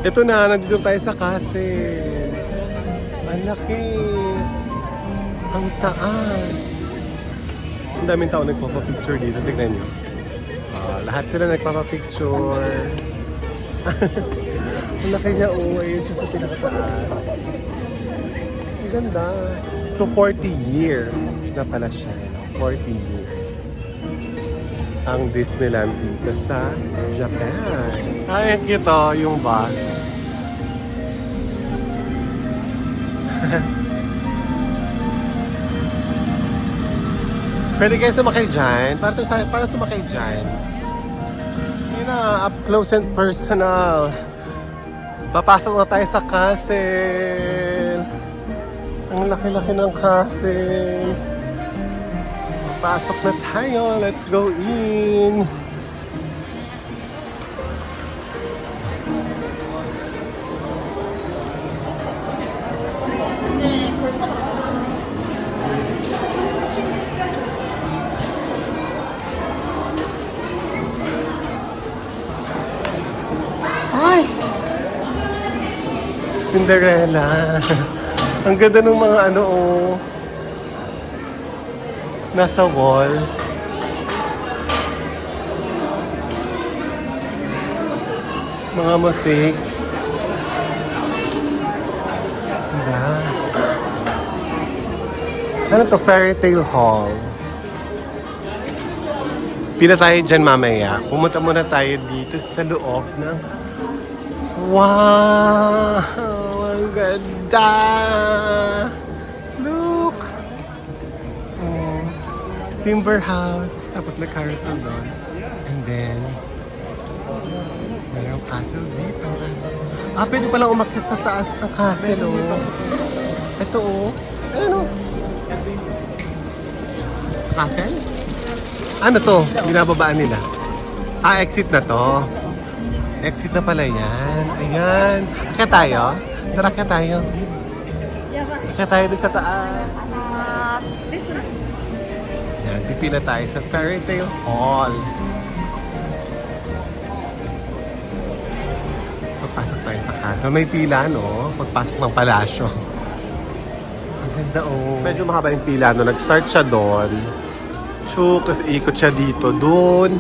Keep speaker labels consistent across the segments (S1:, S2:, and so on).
S1: Ito na, nandito tayo sa castle. Ang laki. Ang taas. Ang daming tao nagpapapicture dito. Tignan nyo. Lahat sila nagpapapicture. Ang laki niya, ayun siya sa pinakataas. Ang ganda. So 40 years na pala siya. 40 years. Ang Disneyland dito sa Japan. Ay, kita yung bus. Pwede kayo sumakay dyan? Para sumakay dyan. Yun na, up close and personal. Papasok na tayo sa castle. Ang laki-laki ng castle. Pasok na tayo. Let's go in. Ay! Cinderella. Ang ganda ng mga nasa wall. Mga musik. Ganda. Ano to? Fairy Tale Hall. Pila tayo dyan mamaya. Pumunta muna tayo dito sa loob ng... Wow! Ang ganda! Look! Timber house. Tapos may carousel doon. And then, mayroong castle dito. Pwede palang umakyat sa taas ng castle, Ito, Ano? Sa castle? Ano to? Binababaan nila. Exit na to. Exit na pala yan. Ayan. Akyat tayo? Tara, akyat tayo. Akyat tayo din sa taas. Yan, pipila tayo sa Fairy Tale Hall. Pagpasok tayo sa castle. May pila, pagpasok ng palasyo. Ang ganda, Medyo mahaba yung pila, Nag-start siya doon. Chuk, tapos ikot siya dito. Doon,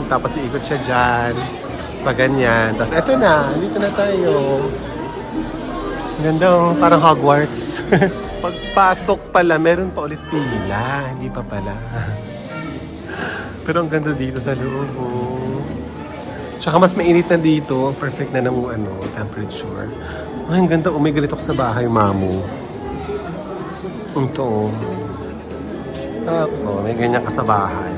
S1: tapos ikot siya dyan. Tapos pa ganyan. Tapos eto na, dito na tayo. Ang ganda, parang Hogwarts. Pagpasok pala, meron pa ulit pila. Hindi pa pala. Pero ang ganda dito sa loob, Tsaka mas mainit na dito. Perfect na ng temperature. Ay, ang ganda. May ganito ko sa bahay, mamu. Ito, may ganyan ka sa bahay.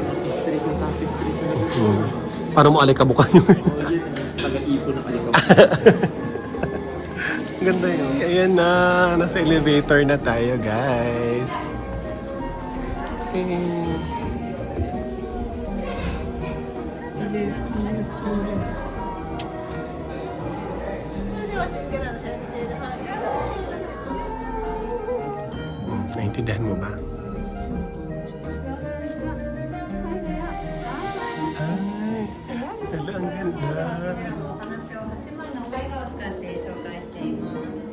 S1: Para mo alikabukan yung...
S2: Taga-ipon na alikabukan.
S1: Ganda yun. Ayan na. Nasa elevator na tayo, guys. Naintindihan mo ba? Ang ganda.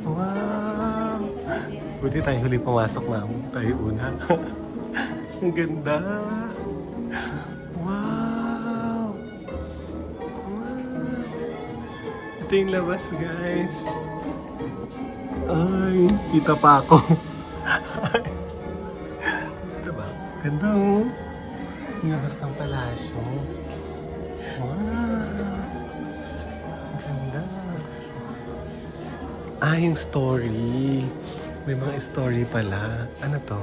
S1: Wow! Buti tayo huli pumasok na. Tayo una. Ang ganda. Wow! Ito yung labas, guys. Ay, kita pa ako. Ito ba? Ganda, Yung labas ng palasyo. Wow! Ang ganda. Yung story. May mga story pala. Ano to?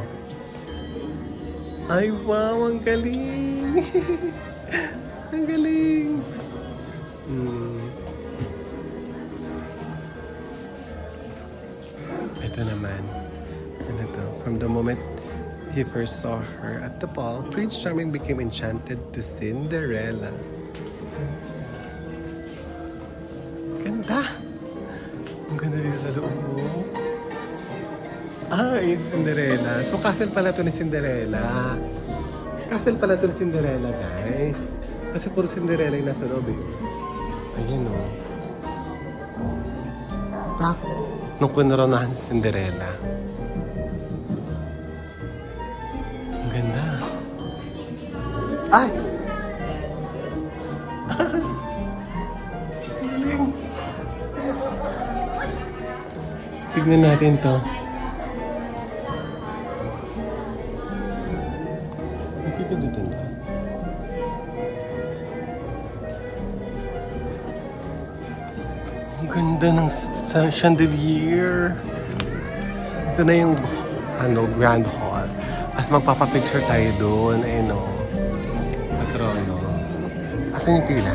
S1: Ay, wow! Ang galing! Ang galing! Ito naman. Ano to? From the moment he first saw her at the ball, Prince Charming became enchanted to Cinderella. Ganda! Ang ganda dito sa loob mo. It's Cinderella. So, castle pala to ni Cinderella. Castle pala to ni Cinderella, guys. Kasi puro Cinderella yung nasa loob, Ayan, backpack nung kunoronahan si Cinderella. Ang ganda. Ay! Tignan natin to. Napipindutin to. Ang ganda ng chandelier. Ito na yung Grand Hall. As magpapapicture tayo doon, sa trono. Asan yung pila?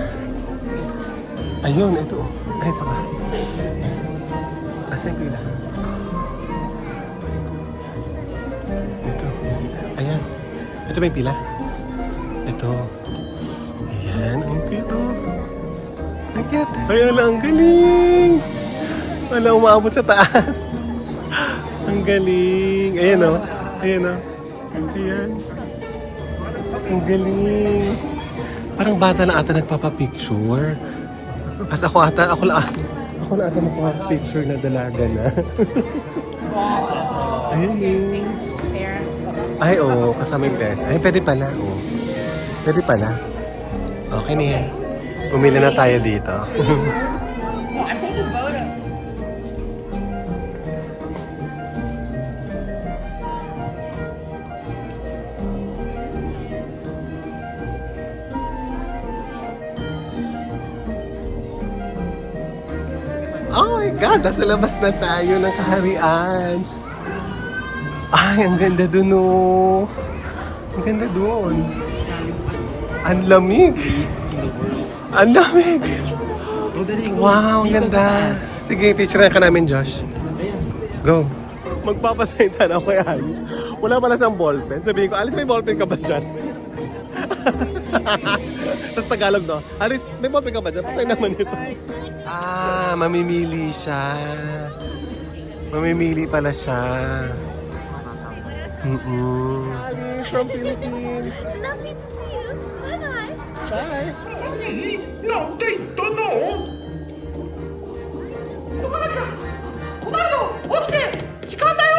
S1: Ayun, ito. Ay, ito ba? Asan yung pila? Ito. Ayan. Ito ba yung pila? Ito. Ayan, ang cute. Ang cute. Ayan, ang galing. Wala umaabot sa taas. Ang galing. Ayan o. Ayan o. Ayan. Ang galing. Parang bata na ata nagpapapicture. Kasi ako na ata nagpapapicture na dalaga na. Ayun eh. Ay, oo. Kasama yung parents. Ay, pwede pala. Oo. Pwede pala. Okay na yan. Pumili na tayo dito.
S3: I'm taking photo.
S1: Oh my God! Nasa labas na tayo ng kaharian. Ay, ang ganda dun oh. Ang ganda dun. Ang lamig. Ang lamig. Wow, ang ganda. Sige, picture ka namin, Josh. Go. Magpapasign sana ako kay Alice. Wala pala siyang ballpen. Sabihin ko, Alice, may ballpen ka ba dyan? Tapos Tagalog, no? Alice, may ballpen ka ba dyan? Pasign naman ito. Ah, mamimili siya. Mamimili pala siya. Alice from Philippines.
S4: Lovely to see you. Bye-bye.
S1: Bye.
S3: なんて言ったの？そこらじゃ。ロナルド、起きて。時間だよ。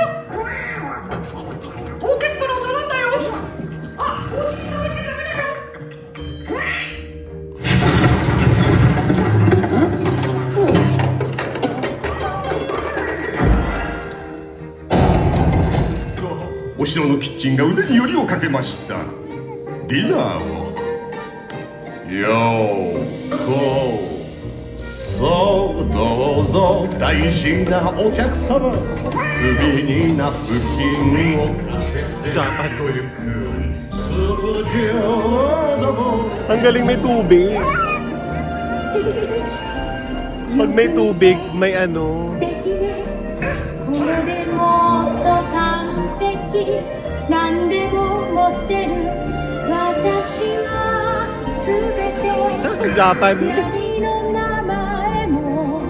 S3: オーケストラを頼んだよ。あ、お家に置いてダメだよ。
S5: お城のキッチンが腕によりをかけました。ディナーを。ようこそどうぞ大事なお客様、首にナプキンをかけてとゆくスタジオなども
S1: Ang galing may tubig. Pag may tubig, may ano.
S4: 素敵ねこれでもっと完璧何でも持ってる私は全て
S1: Japanese.
S4: 何の名前も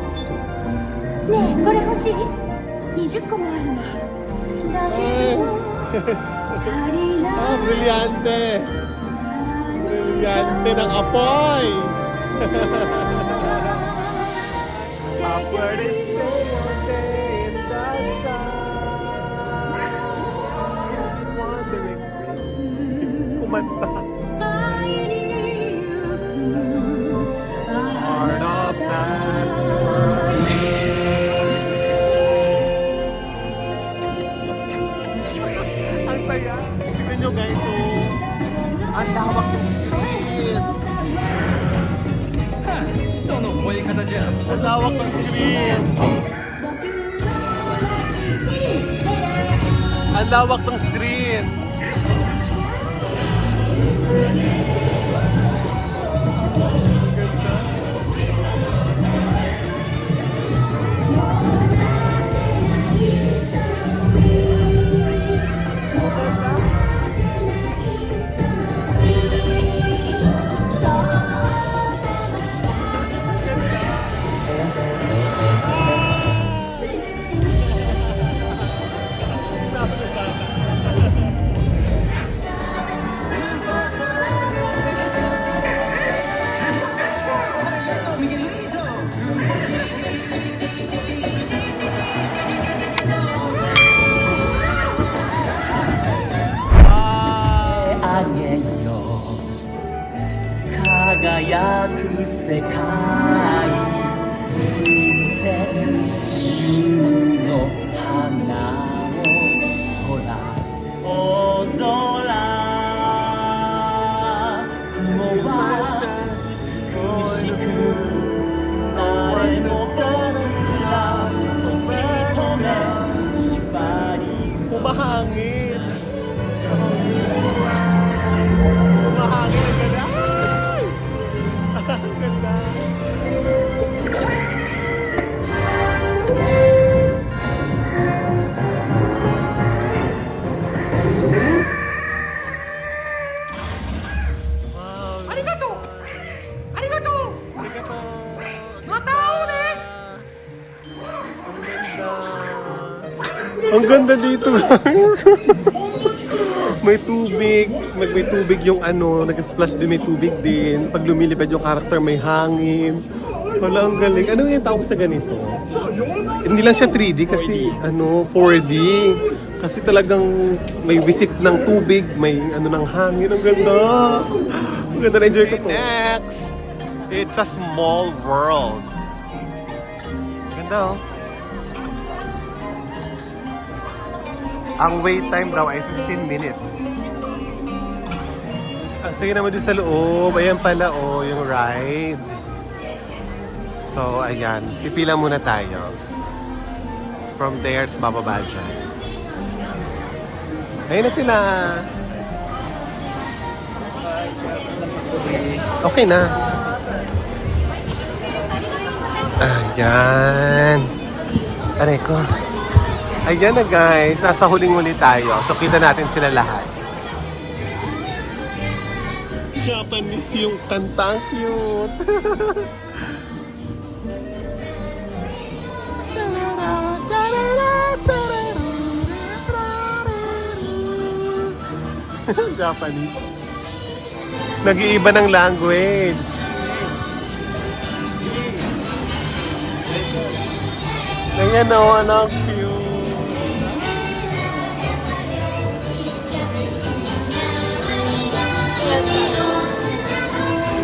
S4: ねえこれ欲しい20個もあるのだけど足りない
S1: Brilyante. Brilyante ng apoy. Upward is so one day in the sun. Wandering free. Kumanta. Part of that. Ang saya. Tignan nyo guys, oh. Ang lawak yung screen.
S2: その吠え方じゃ。
S1: Ang lawak ng screen. Ang lawak ng screen.
S6: げよ輝く世界プリンセス自由の花をほら大空雲は美しく誰も僕ら受け止め縛り
S1: Humahangin! Humahangin ang ganda! Ay! Ang ganda! Wow!
S3: ありがとうありがとう
S1: Arigato!
S3: また会おうね
S1: Ang ganda dito, guys. May tubig. May tubig yung ano, nag-splash din, may tubig din. Pag lumilipad yung character, may hangin. Wala, ang galing. Ano yung tawag sa ganito? Hindi lang siya 3D kasi 4D. Kasi talagang may visit ng tubig, may ano ng hangin. Ang ganda. Ang ganda, na-enjoy ko to. Next, it's a small world. Ganda, oh. Ang wait time daw ay 15 minutes. Sige naman doon sa loob. Ayan pala, oh, yung ride. So, ayan. Pipila muna tayo. From there, bababa dyan. Ayun na sila. Okay na. Ayan. Aray ko. Ayan na guys, nasa huling-huli tayo. So kita natin sila lahat. Japanese yung kanta, ang cute. Japanese. Nag-iiba ng language. Ayan o, anak, cute.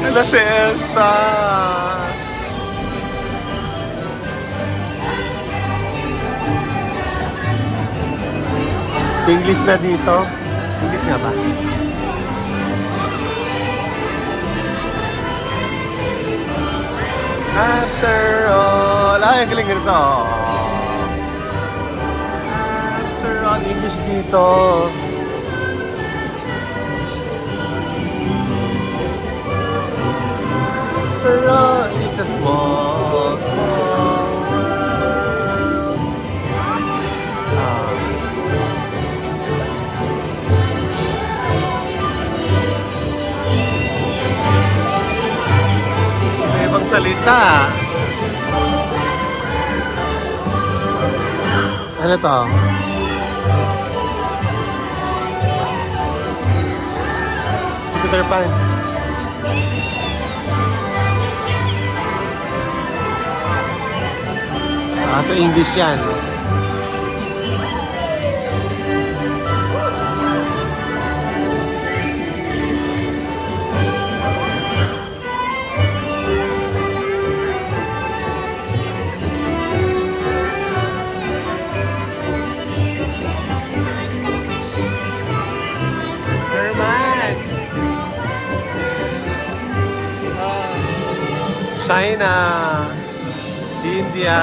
S1: Ano si Elsa? English na dito? English nga ba? After all... Ay, ang galing ganito. After all, English dito. Pero it's a small world. May ibang salita. Ano to? Si Peter Pan. Ito English yan. Herman! China! India!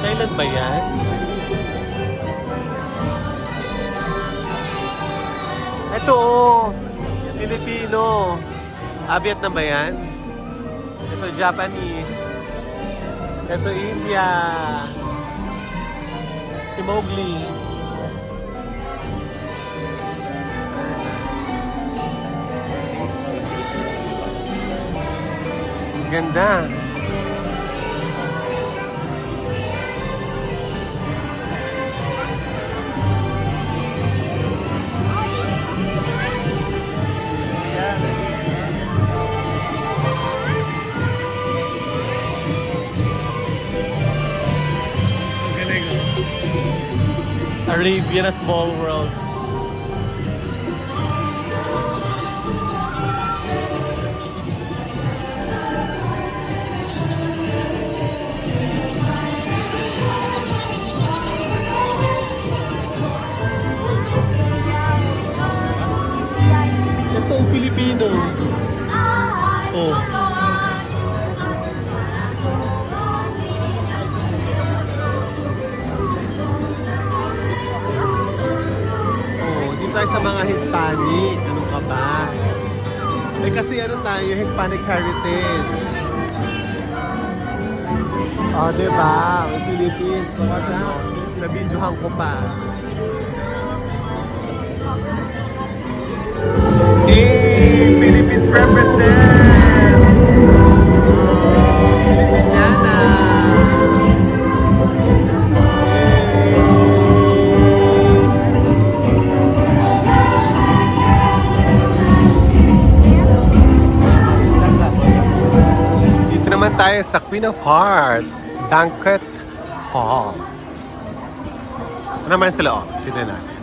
S1: Thailand ba yan? Ito oh, Filipino. Vietnam ba yan? Ito Japanese. Ito India. Si Mowgli. Ganda. Galing. Arabian, a small world. Ito ang Pilipino. Oh. Oh, dito tayo sa mga Hispanic. Ano ka ba? Eh kasi ano tayo, Hispanic Heritage. Oh, diba? Ang Philippines. Baka siya, nabidyohan ko pa. Hey, Philippines represent! Sana! Dito naman tayo sa Queen of Hearts Banquet Hall. Ano naman sa loob? Tignan natin.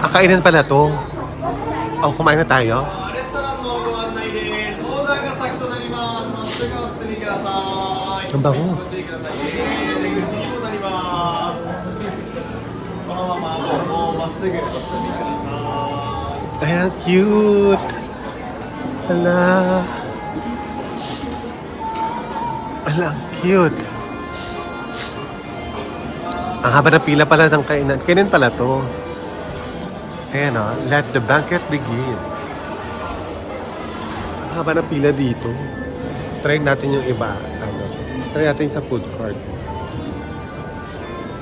S1: Kainan pala to. Oh, kumain na tayo.
S7: レストランのご案内です。オーダーが先となります。まっすぐお進みください。
S1: Ang bango.
S7: ご注意ください。出口にもなります。このままどうぞまっすぐお進みください。
S1: Ayan, cute. Hala. Hala, cute. Ang haba ng pila pala ng kainan. Kainan pala to. Ayan o, let the banquet begin. Ang haba ng pila dito. Try natin yung iba. Try natin sa food court.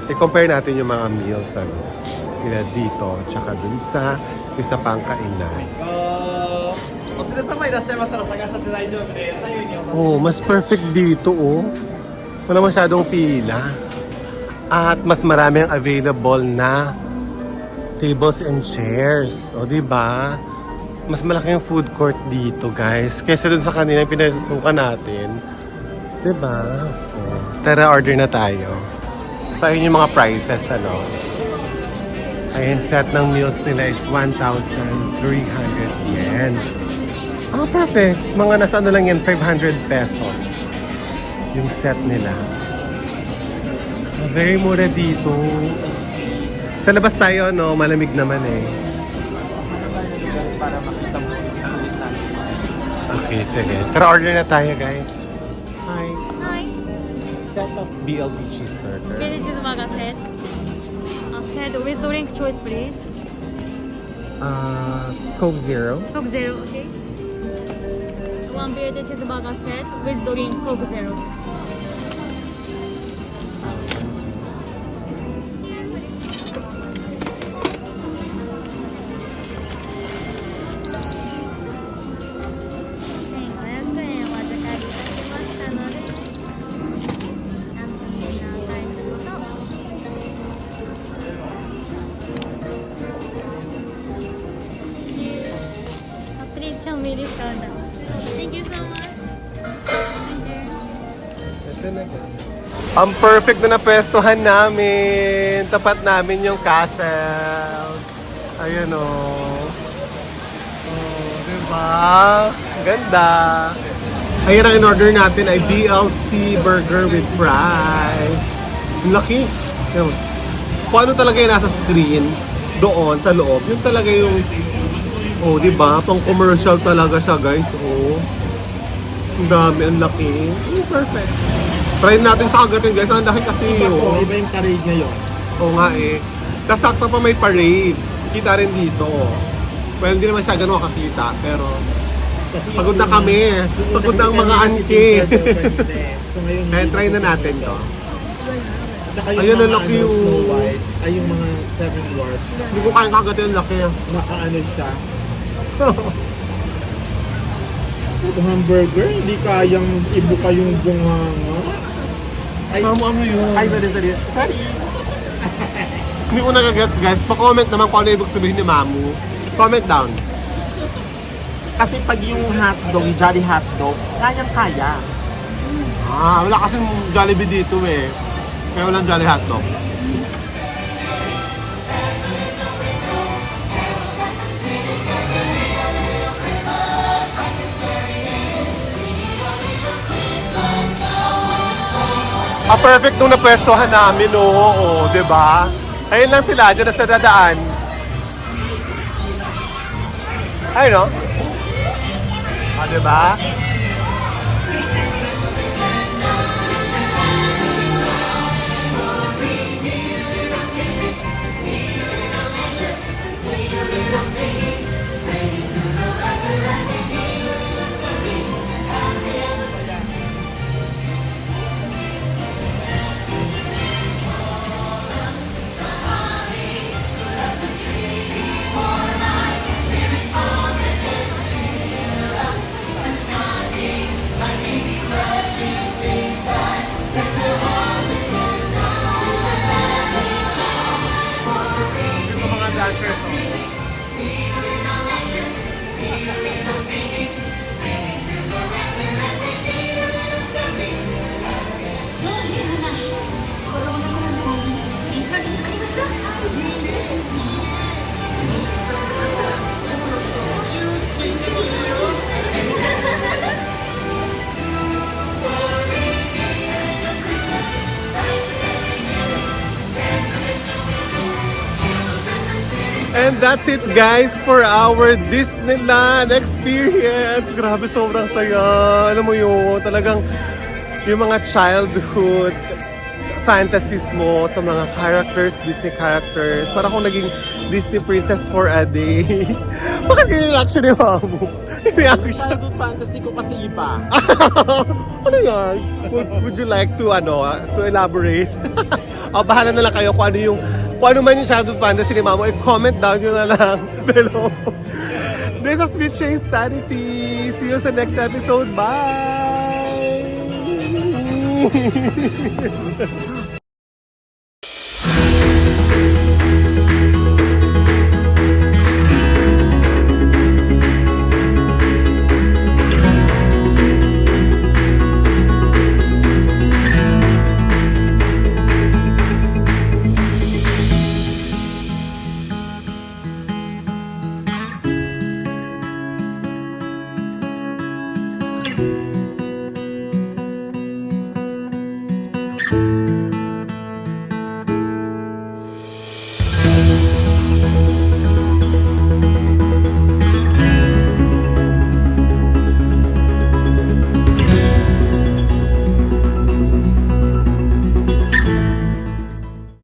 S1: I-compare natin yung mga meals nila dito tsaka dun sa isa pang kainan.
S7: お連れ様いらっしゃいましたら探しちゃって大丈夫です。左右にお
S1: Oh, mas perfect dito oh. Wala masyadong pila. At mas marami ang available na tables and chairs. O, di ba? Mas malaki yung food court dito, guys. Kaysa dun sa kanina yung pinasukan natin. Di ba? Oh. Tara, order na tayo. So, ayun yung mga prices, ano. Ayun, set ng meals nila is 1,300 yen. Ah, perfect. Mga nasa ano lang yan, 500 pesos. Yung set nila. Very mura dito. Sa labas tayo, no? Malamig naman eh.
S7: para makita mo yung ulit natin.
S1: Okay, sige. Tara, order na tayo, guys. Hi.
S4: Hi.
S1: Set of BLT cheeseburger.
S4: Okay, this is burger set. Set with drink choice, please.
S1: Coke Zero.
S4: Coke Zero, okay. One beer cheeseburger set with drink Coke Zero. Please tell me this order. Thank you so much. Thank you.
S1: Ito na, guys. Ang perfect na napwestuhan namin. Tapat namin yung castle. Ayan o. Oh, diba? Ganda. Ayan ang in-order natin ay BLT burger with fries. Ang laki. Ayan. Kung ano talaga yung nasa screen, doon sa loob, yun talaga yung oh, di ba? Pang commercial talaga siya, guys. Oh. Ang dami, ang laki. Oh, perfect. Try natin sa kagatin, guys. Ang laki kasi oh.
S7: Iba yung parade ngayon.
S1: Oo nga eh. Tapos sakto pa may parade. Kita rin dito. Well, hindi naman siya ganun kakita. Pero pagod na kami. Pagod na ang mga auntie.
S7: So ngayon,
S1: Kaya try na natin to.
S7: saka
S1: Ayun,
S7: mga
S1: ang laki
S7: ano,
S1: yung-
S7: Snow White, ay yung mga Seven Dwarfs.
S1: Hindi ko kaya kagatin, ang laki.
S7: Nakaano siya. Ito hamburger, hindi kayang ibuka yung bunganga. Ay,
S1: Ano yun?
S7: ay, sorry. Sorry.
S1: Hindi ko nagagets, guys. Pa-comment naman kung ano ibig sabihin ni Mamu. Comment down.
S7: Kasi pag yung hotdog, yung Jolly hotdog, kayang-kaya.
S1: Ah, wala kasing Jollibee dito eh. Kaya walang Jolly Hotdog. Perfect nung napwestohan namin, oo, di ba? Ayun lang sila, dyan na nadadaan. Ayun, no? Di ba? Yung mga dancers, And that's it guys for our Disneyland experience. Grabe, sobrang saya. Alam mo yun, talagang yung mga childhood fantasies mo sa mga characters, Disney characters. Para akong naging Disney princess for a day. Bakit yung reaction ni Mamu? Yung reaction.
S7: Childhood fantasy ko kasi iba.
S1: Ano yan? Would you like to to elaborate? Bahala na lang kayo kung ano man yung childhood fantasy ni Mamo, i-comment down nyo na lang below. This has been Shane Sanity. See you sa next episode. Bye!